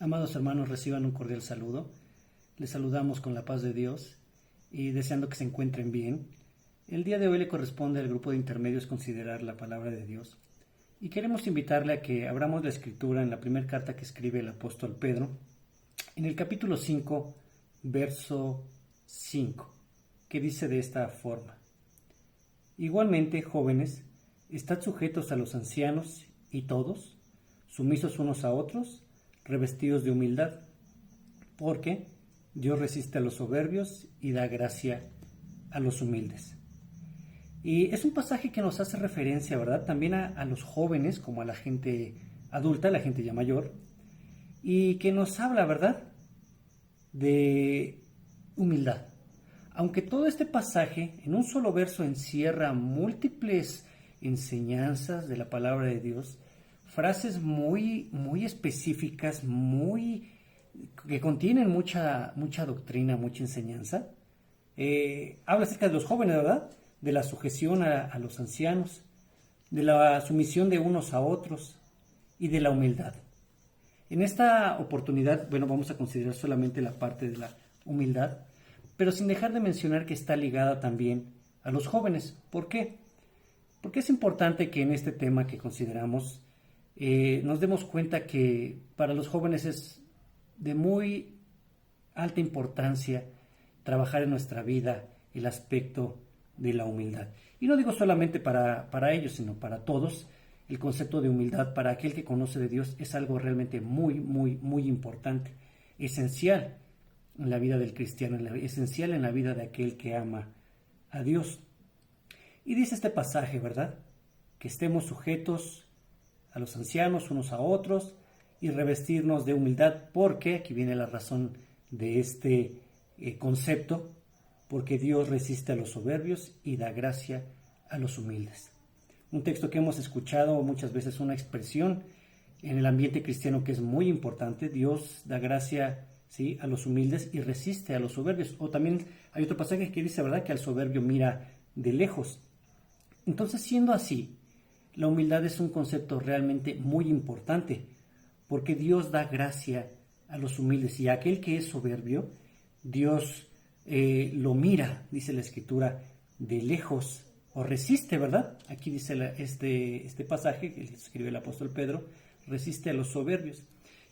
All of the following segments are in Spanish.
Amados hermanos, reciban un cordial saludo. Les saludamos con la paz de Dios y deseando que se encuentren bien. El día de hoy le corresponde al grupo de intermedios considerar la palabra de Dios. Y queremos invitarle a que abramos la escritura en la primera carta que escribe el apóstol Pedro, en el capítulo 5, verso 5, que dice de esta forma: Igualmente, jóvenes, estad sujetos a los ancianos y todos, sumisos unos a otros, revestidos de humildad, porque Dios resiste a los soberbios y da gracia a los humildes. Y es un pasaje que nos hace referencia, ¿verdad?, también a los jóvenes, como a la gente adulta, la gente ya mayor, y que nos habla, ¿verdad?, de humildad. Aunque todo este pasaje en un solo verso encierra múltiples enseñanzas de la palabra de Dios, frases muy específicas, que contienen mucha doctrina, mucha enseñanza. Habla acerca de los jóvenes, ¿verdad?, de la sujeción a los ancianos, de la sumisión de unos a otros y de la humildad. En esta oportunidad, vamos a considerar solamente la parte de la humildad, pero sin dejar de mencionar que está ligada también a los jóvenes. ¿Por qué? Porque es importante que en este tema que consideramos nos demos cuenta que para los jóvenes es de muy alta importancia trabajar en nuestra vida el aspecto de la humildad. Y no digo solamente para ellos, sino para todos. El concepto de humildad para aquel que conoce de Dios es algo realmente muy importante, esencial en la vida del cristiano, esencial en la vida de aquel que ama a Dios. Y dice este pasaje, ¿verdad?, que estemos sujetos a los ancianos unos a otros y revestirnos de humildad, porque, aquí viene la razón de este concepto, porque Dios resiste a los soberbios y da gracia a los humildes. Un texto que hemos escuchado muchas veces, una expresión en el ambiente cristiano que es muy importante: Dios da gracia, ¿sí?, a los humildes y resiste a los soberbios. O también hay otro pasaje que dice, ¿verdad?, que al soberbio mira de lejos. Entonces, siendo así, la humildad es un concepto realmente muy importante, porque Dios da gracia a los humildes, y a aquel que es soberbio, Dios lo mira, dice la Escritura, de lejos, o resiste, ¿verdad? Aquí dice este pasaje que escribe el apóstol Pedro: resiste a los soberbios.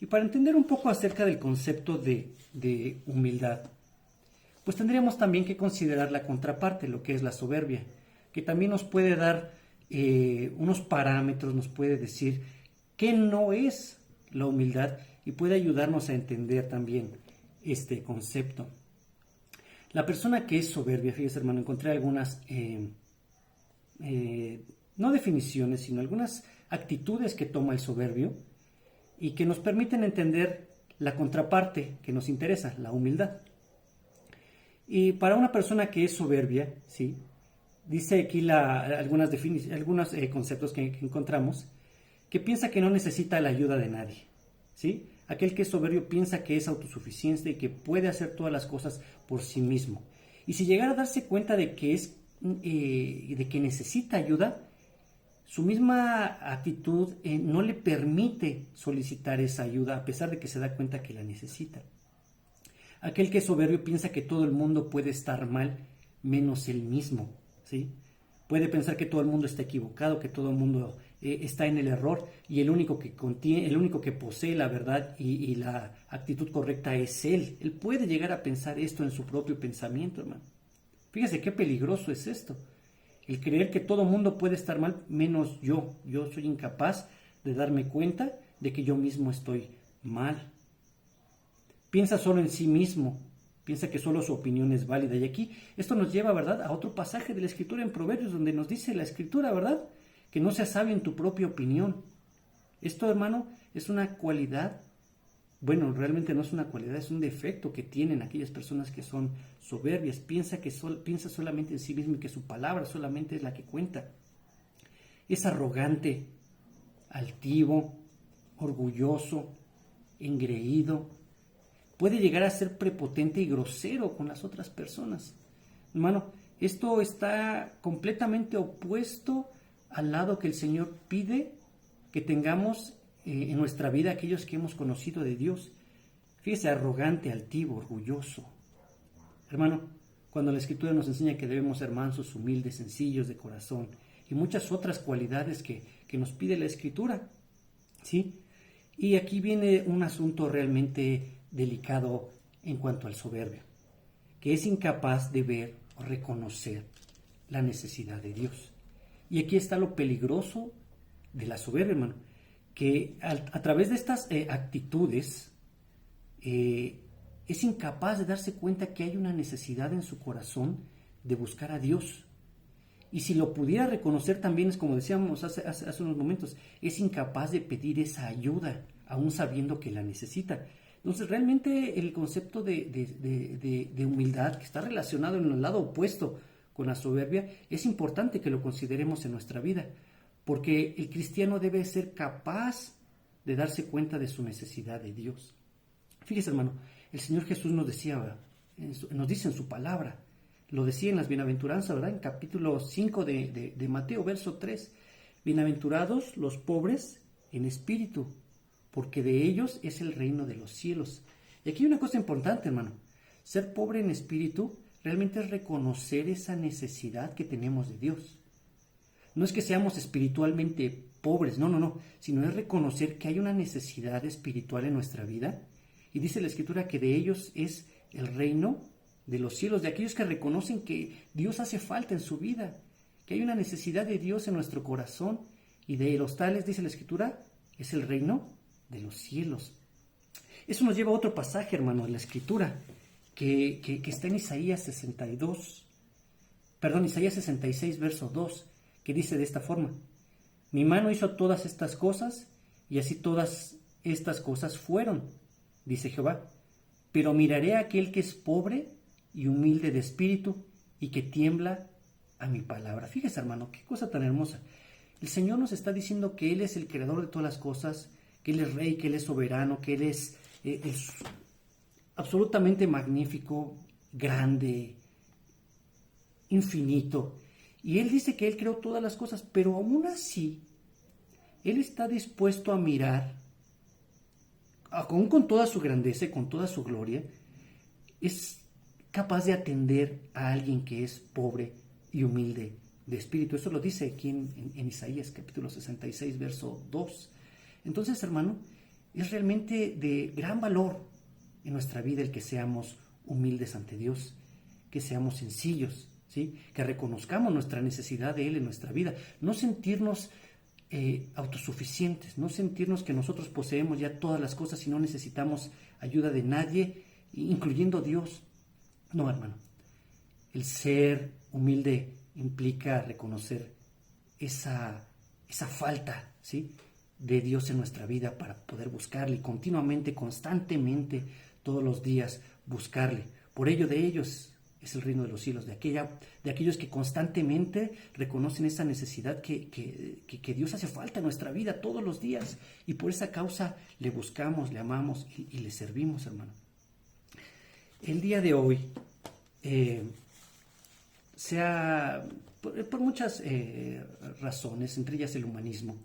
Y para entender un poco acerca del concepto de humildad, pues tendríamos también que considerar la contraparte, lo que es la soberbia, que también nos puede dar unos parámetros, nos puede decir qué no es la humildad y puede ayudarnos a entender también este concepto. La persona que es soberbia, fíjese, hermano, encontré algunas, no definiciones, sino algunas actitudes que toma el soberbio y que nos permiten entender la contraparte que nos interesa, la humildad. Y para una persona que es soberbia, ¿sí?, dice aquí algunos conceptos que encontramos, que piensa que no necesita la ayuda de nadie, ¿sí? Aquel que es soberbio piensa que es autosuficiente y que puede hacer todas las cosas por sí mismo. Y si llegara a darse cuenta de que necesita ayuda, su misma actitud no le permite solicitar esa ayuda, a pesar de que se da cuenta que la necesita. Aquel que es soberbio piensa que todo el mundo puede estar mal, menos él mismo, ¿sí? Puede pensar que todo el mundo está equivocado, que todo el mundo está en el error, y el único que posee la verdad y la actitud correcta es él. Él puede llegar a pensar esto en su propio pensamiento, hermano. Fíjese qué peligroso es esto. El creer que todo el mundo puede estar mal, menos yo. Yo soy incapaz de darme cuenta de que yo mismo estoy mal. Piensa solo en sí mismo. Piensa que solo su opinión es válida. Y aquí esto nos lleva, ¿verdad?, a otro pasaje de la Escritura en Proverbios, donde nos dice la Escritura, ¿verdad?, que no seas sabio en tu propia opinión. Esto, hermano, es una cualidad. Bueno, realmente no es una cualidad, es un defecto que tienen aquellas personas que son soberbias. Piensa solamente en sí mismo y que su palabra solamente es la que cuenta. Es arrogante, altivo, orgulloso, engreído. Puede llegar a ser prepotente y grosero con las otras personas. Hermano, esto está completamente opuesto al lado que el Señor pide que tengamos en nuestra vida aquellos que hemos conocido de Dios. Fíjese, arrogante, altivo, orgulloso. Hermano, cuando la Escritura nos enseña que debemos ser mansos, humildes, sencillos de corazón y muchas otras cualidades que nos pide la Escritura, ¿sí? Y aquí viene un asunto realmente delicado en cuanto al soberbio, que es incapaz de ver o reconocer la necesidad de Dios. Y aquí está lo peligroso de la soberbia, hermano, que a través de estas actitudes es incapaz de darse cuenta que hay una necesidad en su corazón de buscar a Dios. Y si lo pudiera reconocer también, es como decíamos hace unos momentos, es incapaz de pedir esa ayuda, aún sabiendo que la necesita. Entonces, realmente el concepto de humildad, que está relacionado en el lado opuesto con la soberbia, es importante que lo consideremos en nuestra vida, porque el cristiano debe ser capaz de darse cuenta de su necesidad de Dios. Fíjese, hermano, el Señor Jesús nos dice en su palabra, lo decía en las bienaventuranzas, ¿verdad? En capítulo 5 de Mateo, verso 3, bienaventurados los pobres en espíritu, porque de ellos es el reino de los cielos. Y aquí hay una cosa importante, hermano, ser pobre en espíritu realmente es reconocer esa necesidad que tenemos de Dios. No es que seamos espiritualmente pobres, no, sino es reconocer que hay una necesidad espiritual en nuestra vida. Y dice la Escritura que de ellos es el reino de los cielos, de aquellos que reconocen que Dios hace falta en su vida, que hay una necesidad de Dios en nuestro corazón, y de los tales, dice la Escritura, es el reino de los cielos. Eso nos lleva a otro pasaje, hermano, de la Escritura, que está en Isaías 66, verso 2, que dice de esta forma: mi mano hizo todas estas cosas, y así todas estas cosas fueron, dice Jehová, pero miraré a aquel que es pobre y humilde de espíritu y que tiembla a mi palabra. Fíjese, hermano, qué cosa tan hermosa. El Señor nos está diciendo que Él es el creador de todas las cosas, que Él es rey, que Él es soberano, que Él es absolutamente magnífico, grande, infinito. Y Él dice que Él creó todas las cosas, pero aún así, Él está dispuesto a mirar, aún con toda su grandeza y con toda su gloria, es capaz de atender a alguien que es pobre y humilde de espíritu. Eso lo dice aquí en Isaías capítulo 66, verso 2. Entonces, hermano, es realmente de gran valor en nuestra vida el que seamos humildes ante Dios, que seamos sencillos, ¿sí? Que reconozcamos nuestra necesidad de Él en nuestra vida, no sentirnos autosuficientes, no sentirnos que nosotros poseemos ya todas las cosas y no necesitamos ayuda de nadie, incluyendo Dios. No, hermano, el ser humilde implica reconocer esa falta, ¿sí?, de Dios en nuestra vida para poder buscarle y continuamente, constantemente, todos los días buscarle. Por ello de ellos es el reino de los cielos, de aquellos que constantemente reconocen esa necesidad que Dios hace falta en nuestra vida todos los días, y por esa causa le buscamos, le amamos y le servimos, hermano. El día de hoy, por muchas razones, entre ellas el humanismo,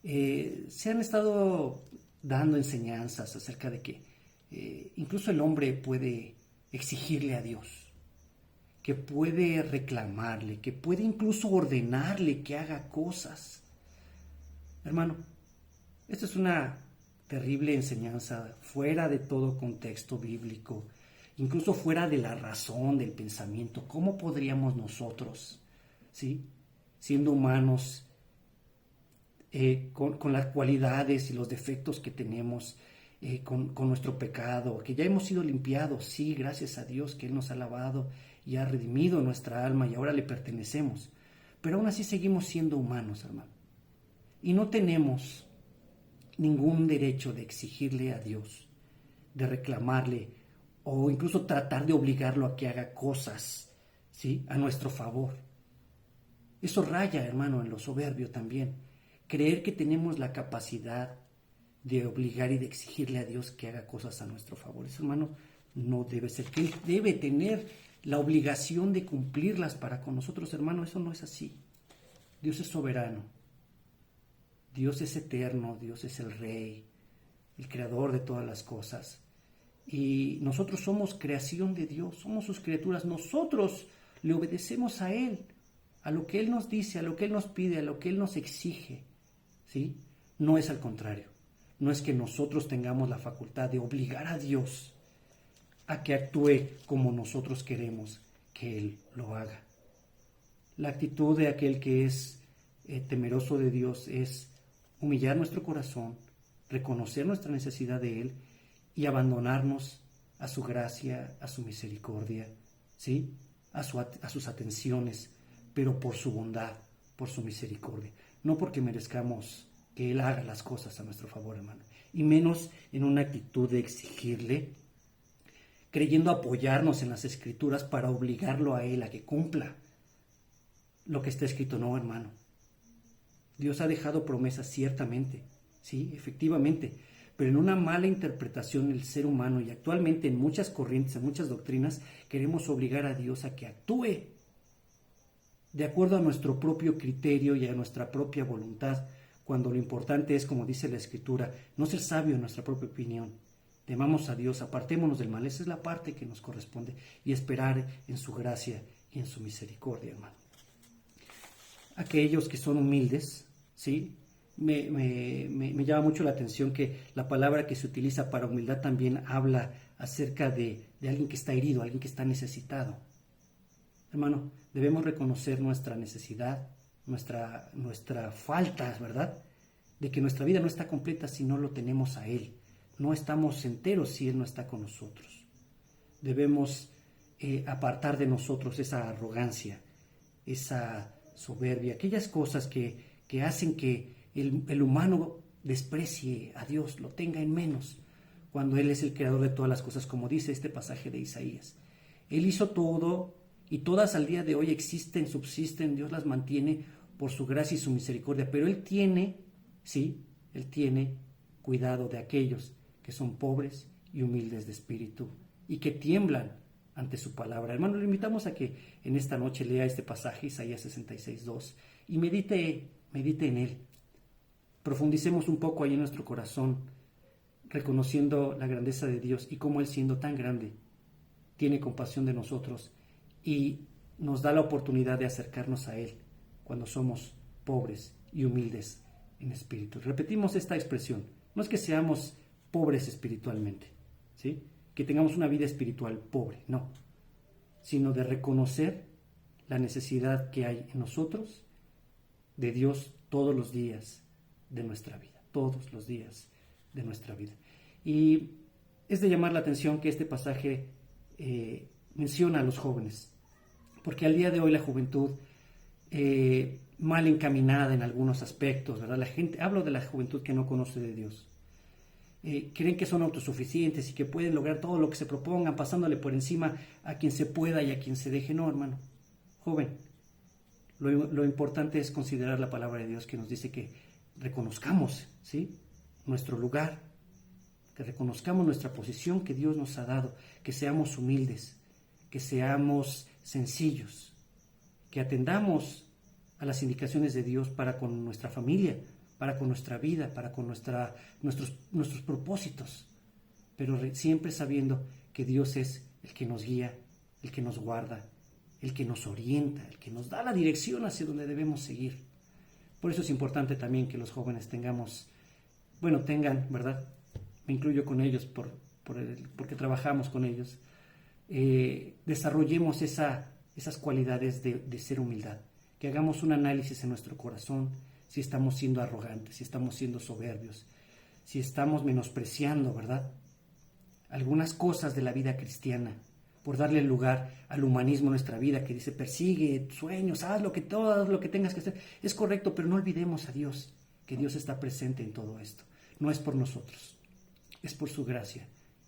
se han estado dando enseñanzas acerca de que incluso el hombre puede exigirle a Dios, que puede reclamarle, que puede incluso ordenarle que haga cosas. Hermano, esta es una terrible enseñanza fuera de todo contexto bíblico, incluso fuera de la razón, del pensamiento. ¿Cómo podríamos nosotros, ¿sí?, siendo humanos, con las cualidades y los defectos que tenemos, con nuestro pecado, que ya hemos sido limpiados, sí, gracias a Dios que Él nos ha lavado y ha redimido nuestra alma y ahora le pertenecemos, pero aún así seguimos siendo humanos, hermano, y no tenemos ningún derecho de exigirle a Dios, de reclamarle o incluso tratar de obligarlo a que haga cosas, ¿sí?, a nuestro favor. Eso raya, hermano, en lo soberbio también. Creer que tenemos la capacidad de obligar y de exigirle a Dios que haga cosas a nuestro favor. Eso, hermano, no debe ser. Que Él debe tener la obligación de cumplirlas para con nosotros, hermano. Eso no es así. Dios es soberano. Dios es eterno, Dios es el Rey, el creador de todas las cosas. Y nosotros somos creación de Dios, somos sus criaturas. Nosotros le obedecemos a Él, a lo que Él nos dice, a lo que Él nos pide, a lo que Él nos exige, ¿sí? No es al contrario. No es que nosotros tengamos la facultad de obligar a Dios a que actúe como nosotros queremos que Él lo haga. La actitud de aquel que es temeroso de Dios es humillar nuestro corazón, reconocer nuestra necesidad de Él y abandonarnos a su gracia, a su misericordia, ¿sí? A sus atenciones, pero por su bondad, por su misericordia. No porque merezcamos que Él haga las cosas a nuestro favor, hermano. Y menos en una actitud de exigirle, creyendo apoyarnos en las Escrituras para obligarlo a Él a que cumpla lo que está escrito. No, hermano. Dios ha dejado promesas ciertamente, sí, efectivamente, pero en una mala interpretación del ser humano y actualmente en muchas corrientes, en muchas doctrinas, queremos obligar a Dios a que actúe de acuerdo a nuestro propio criterio y a nuestra propia voluntad, cuando lo importante es, como dice la Escritura, no ser sabio en nuestra propia opinión. Temamos a Dios, apartémonos del mal, esa es la parte que nos corresponde, y esperar en su gracia y en su misericordia, hermano. Aquellos que son humildes, ¿sí? Me llama mucho la atención que la palabra que se utiliza para humildad también habla acerca de alguien que está herido, alguien que está necesitado. Hermano, debemos reconocer nuestra necesidad, nuestra falta, ¿verdad? De que nuestra vida no está completa si no lo tenemos a Él. No estamos enteros si Él no está con nosotros. Debemos apartar de nosotros esa arrogancia, esa soberbia, aquellas cosas que hacen que el humano desprecie a Dios, lo tenga en menos, cuando Él es el creador de todas las cosas, como dice este pasaje de Isaías. Él hizo todo y todas al día de hoy existen, subsisten, Dios las mantiene por su gracia y su misericordia, pero Él tiene, sí, Él tiene cuidado de aquellos que son pobres y humildes de espíritu y que tiemblan ante su palabra. Hermano, le invitamos a que en esta noche lea este pasaje, Isaías 66:2, y medite en él. Profundicemos un poco ahí en nuestro corazón, reconociendo la grandeza de Dios y cómo Él, siendo tan grande, tiene compasión de nosotros y nos da la oportunidad de acercarnos a Él cuando somos pobres y humildes en espíritu. Repetimos esta expresión, no es que seamos pobres espiritualmente, ¿sí? Que tengamos una vida espiritual pobre, no, sino de reconocer la necesidad que hay en nosotros de Dios todos los días de nuestra vida, todos los días de nuestra vida. Y es de llamar la atención que este pasaje menciona a los jóvenes, porque al día de hoy la juventud, mal encaminada en algunos aspectos, ¿verdad? La gente, hablo de la juventud que no conoce de Dios, creen que son autosuficientes y que pueden lograr todo lo que se propongan, pasándole por encima a quien se pueda y a quien se deje. No, hermano, joven, lo importante es considerar la palabra de Dios que nos dice que reconozcamos, ¿sí?, nuestro lugar, que reconozcamos nuestra posición que Dios nos ha dado, que seamos humildes, que seamos sencillos, que atendamos a las indicaciones de Dios para con nuestra familia, para con nuestra vida, para con nuestros propósitos, pero siempre sabiendo que Dios es el que nos guía, el que nos guarda, el que nos orienta, el que nos da la dirección hacia donde debemos seguir. Por eso es importante también que los jóvenes tengan, ¿verdad? Me incluyo con ellos porque trabajamos con ellos, desarrollemos esas cualidades de ser humildad, que hagamos un análisis en nuestro corazón, si estamos siendo arrogantes, si estamos siendo soberbios, si estamos menospreciando, ¿verdad?, algunas cosas de la vida cristiana, por darle lugar al humanismo en nuestra vida, que dice, persigue sueños, haz todo lo que tengas que hacer. Es correcto, pero no olvidemos a Dios, que Dios está presente en todo esto. No es por nosotros, es por su gracia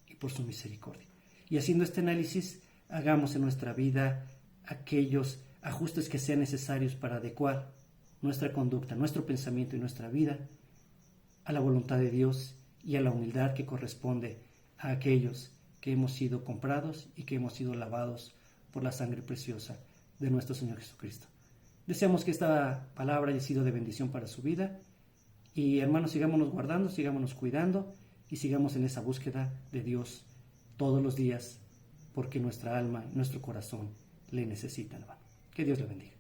y por su misericordia. Y haciendo este análisis, hagamos en nuestra vida aquellos ajustes que sean necesarios para adecuar nuestra conducta, nuestro pensamiento y nuestra vida a la voluntad de Dios y a la humildad que corresponde a aquellos que hemos sido comprados y que hemos sido lavados por la sangre preciosa de nuestro Señor Jesucristo. Deseamos que esta palabra haya sido de bendición para su vida Y hermanos, sigámonos guardando, sigámonos cuidando y sigamos en esa búsqueda de Dios todos los días, porque nuestra alma, nuestro corazón le necesitan, hermano. Que Dios le bendiga.